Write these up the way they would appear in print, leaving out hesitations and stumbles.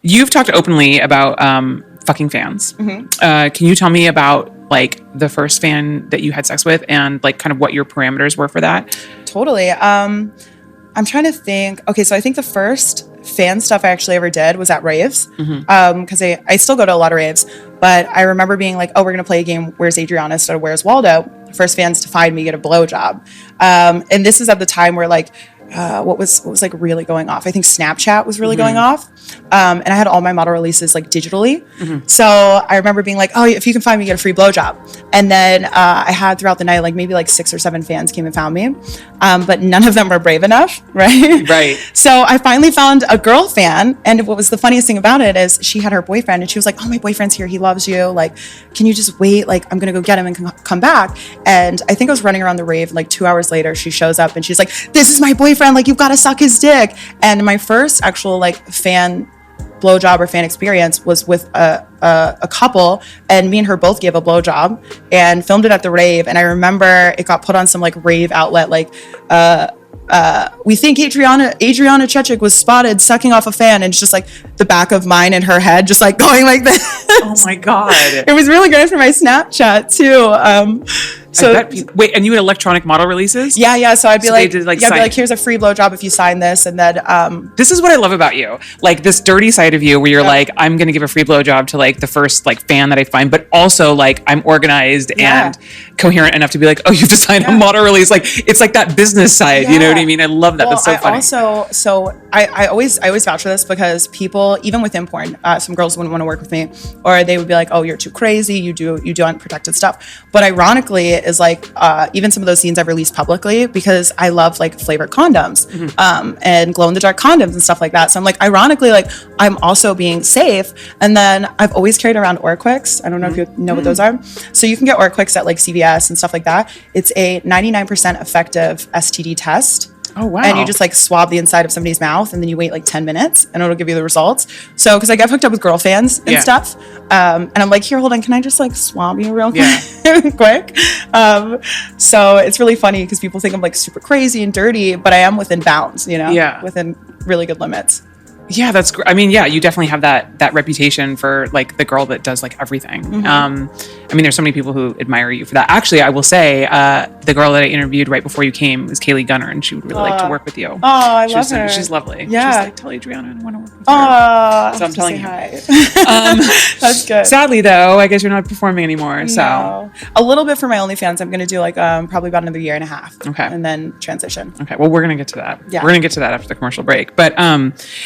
you've talked openly about fucking fans. Can you tell me about like the first fan that you had sex with and like kind of what your parameters were for that? Totally. I'm trying to think. Okay, so I think the first fan stuff I actually ever did was at raves. Because I still go to a lot of raves, but I remember being like, oh, we're gonna play a game, Where's Adriana instead of Where's Waldo? First fans to find me get a blowjob. And this is at the time where like what was like really going off. I think Snapchat was really going off. And I had all my model releases like digitally. So I remember being like, oh, if you can find me, get a free blowjob. And then I had throughout the night, like maybe like 6 or 7 fans came and found me. But none of them were brave enough, right? Right. So I finally found a girl fan. And what was the funniest thing about it is she had her boyfriend and she was like, oh, my boyfriend's here. He loves you. Like, can you just wait? Like, I'm going to go get him and come back. And I think I was running around the rave. Like 2 hours later, she shows up and she's like, this is my boyfriend. Like, you've got to suck his dick. And my first actual like fan blowjob or fan experience was with a couple, and me and her both gave a blowjob and filmed it at the rave. And I remember it got put on some like rave outlet, like we think Adriana Chechik was spotted sucking off a fan, and it's just like the back of mine and her head just like going like this. Oh my god. It was really good for my Snapchat too. So wait, and you had electronic model releases? Yeah. So I'd be like, I'd be like, here's a free blowjob if you sign this, and then this is what I love about you, like this dirty side of you, where you're like, I'm gonna give a free blowjob to like the first like fan that I find, but also like I'm organized and coherent enough to be like, oh, you have to sign a model release. Like it's like that business side, you know what I mean? I love that. Well, That's so funny. I always vouch for this because people, even within porn, some girls wouldn't want to work with me, or they would be like, oh, you're too crazy, you do unprotected stuff. But ironically, is like even some of those scenes I've released publicly because I love like flavored condoms and glow in the dark condoms and stuff like that. So I'm like, ironically, like I'm also being safe. And then I've always carried around Orquicks. I don't know if you know what those are. So you can get Orquicks at like CVS and stuff like that. It's a 99% effective STD test. Oh, wow. And you just like swab the inside of somebody's mouth and then you wait like 10 minutes and it'll give you the results. So, because I get hooked up with girl fans and stuff. And I'm like, here, hold on. Can I just like swab you real quick? So it's really funny because people think I'm like super crazy and dirty, but I am within bounds, you know? Yeah. Within really good limits. Yeah, that's great. I mean, yeah, you definitely have that reputation for like the girl that does like everything. I mean, there's so many people who admire you for that. Actually, I will say the girl that I interviewed right before you came was Kaylee Gunner, and she would really like to work with you. Oh, I love her. She's lovely. Yeah. She's like, tell Adriana I want to work with her. So I'm telling you. Hi. That's good. Sadly, though, I guess you're not performing anymore. So a little bit for my OnlyFans. I'm going to do like probably about another year and a half. Okay. And then transition. Okay. Well, we're going to get to that. Yeah. We're going to get to that after the commercial break. But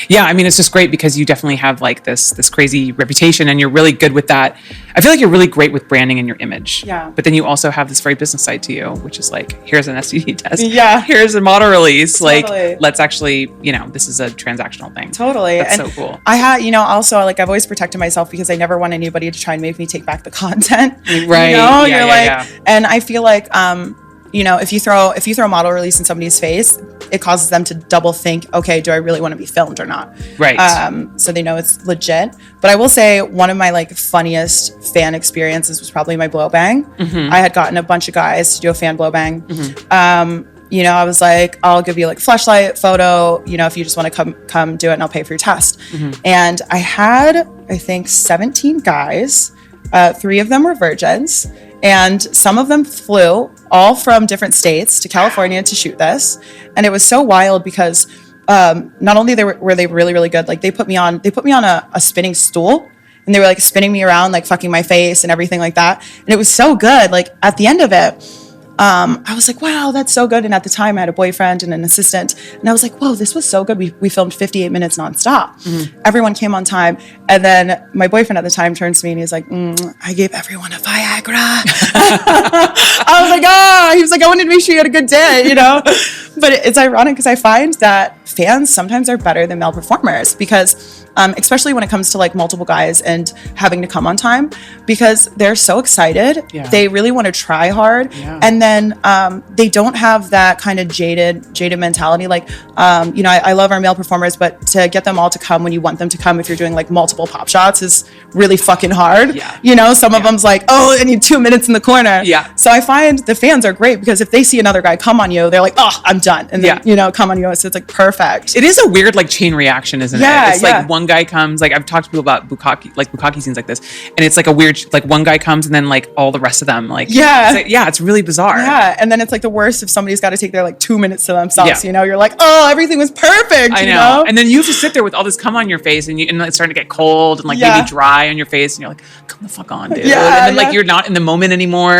yeah, I mean, it's just great because you definitely have like this crazy reputation and you're really good with that. I feel like you're really great with branding and your image. Yeah. But then you also have this very business side to you, which is like, here's an STD test. Yeah. Here's a model release. Totally. Like, let's actually, you know, this is a transactional thing. Totally. That's and so cool. I had, you know, also like I've always protected myself because I never want anybody to try and make me take back the content. Right. You know, Yeah. And I feel like, you know, if you throw a model release in somebody's face, it causes them to double think, okay, do I really want to be filmed or not? Right. So they know it's legit. But I will say one of my like funniest fan experiences was probably my blow bang. I had gotten a bunch of guys to do a fan blow bang. You know, I was like, I'll give you like a flashlight photo, you know, if you just want to come do it and I'll pay for your test. And I had, I think 17 guys, 3 of them were virgins. And some of them flew all from different states to California to shoot this. And it was so wild because not only were they really, really good, like they put me on a spinning stool and they were like spinning me around, like fucking my face and everything like that. And it was so good. Like at the end of it, I was like, wow, that's so good. And at the time I had a boyfriend and an assistant and I was like, whoa, this was so good. We filmed 58 minutes nonstop. Everyone came on time. And then my boyfriend at the time turns to me and he's like, I gave everyone a Viagra. I was like, oh, he was like, I wanted to make sure you had a good day, you know? But it's ironic because I find that fans sometimes are better than male performers because especially when it comes to like multiple guys and having to come on time because they're so excited. Yeah. They really want to try hard. Yeah. And then they don't have that kind of jaded mentality. Like, you know, I love our male performers, but to get them all to come when you want them to come, if you're doing like multiple pop shots is really fucking hard. Yeah. You know, some of them's like, oh, I need 2 minutes in the corner. Yeah. So I find the fans are great because if they see another guy come on you, they're like, oh, I'm done. And then, you know, come on you. So it's like perfect. It is a weird like chain reaction, isn't it? It's like one guy comes, like I've talked to people about bukkake scenes like this, and it's like a weird, like one guy comes and then like all the rest of them, like it's really bizarre. Yeah, and then it's like the worst if somebody's got to take their like 2 minutes to themselves. You know, you're like, oh, everything was perfect. I know. And then you have to sit there with all this cum on your face, and it's starting to get cold and like maybe dry on your face, and you're like, come the fuck on, dude. And then like you're not in the moment anymore.